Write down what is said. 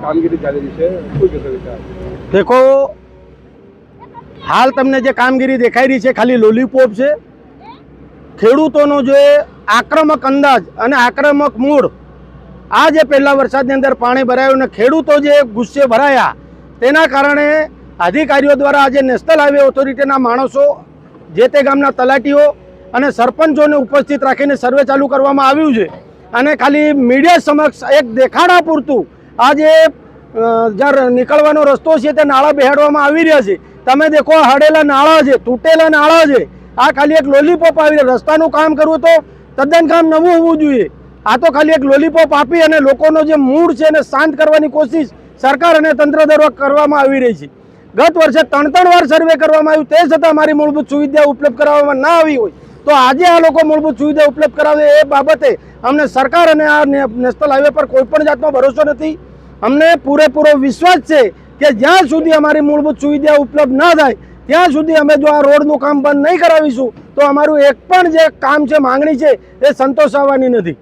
કામગીરી ચાલી રહી છે, શું કહેશો વિચાર? દેખો, હાલ તમને જે કામગીરી દેખાઈ રહી છે ખાલી લોલીપોપ છે. ખેડૂતોનો જે આક્રમક અંદાજ અને આક્રમક મૂડ, આ જે પહેલા વરસાદની અંદર પાણી ભરાયું અને ખેડૂતો જે ગુસ્સે ભરાયા તેના કારણે અધિકારીઓ દ્વારા આજે નેશનલ હાઈવે ઓથોરિટીના માણસો, જે તે ગામના તલાટીઓ અને સરપંચોને ઉપસ્થિત રાખીને સર્વે ચાલુ કરવામાં આવ્યું છે. અને ખાલી મીડિયા સમક્ષ એક દેખાડા પૂરતું આજે જ્યાં નીકળવાનો રસ્તો છે તે નાળા બેહાડવામાં આવી રહ્યા છે. તમે દેખો, હડેલા નાળા છે, તૂટેલા નાળા છે. આ ખાલી એક લોલીપોપ આવી રહ્યા. રસ્તાનું કામ કરવું તો તદ્દન કામ નવું હોવું જોઈએ. આ તો ખાલી એક લોલીપોપ આપી અને લોકોનો જે મૂડ છે એને શાંત કરવાની કોશિશ સરકાર અને તંત્ર દ્વારા કરવામાં આવી રહી છે. ગત વર્ષે 3 વાર સર્વે કરવામાં આવ્યું, તે છતાં અમારી મૂળભૂત સુવિધા ઉપલબ્ધ કરાવવામાં ના આવી હોય તો આજે આ લોકો મૂળભૂત સુવિધા ઉપલબ્ધ કરાવે એ બાબતે અમને સરકાર અને આ નેશનલ હાઈવે પર કોઈ પણ જાતનો ભરોસો નથી. અમને પૂરેપૂરો વિશ્વાસ છે કે જ્યાં સુધી અમારી મૂળભૂત સુવિધા ઉપલબ્ધ ના થાય ત્યાં સુધી અમે જો આ રોડનું કામ બંધ નહીં કરાવીશું તો અમારું એક પણ જે કામ છે, માંગણી છે, એ સંતોષાવાની નથી.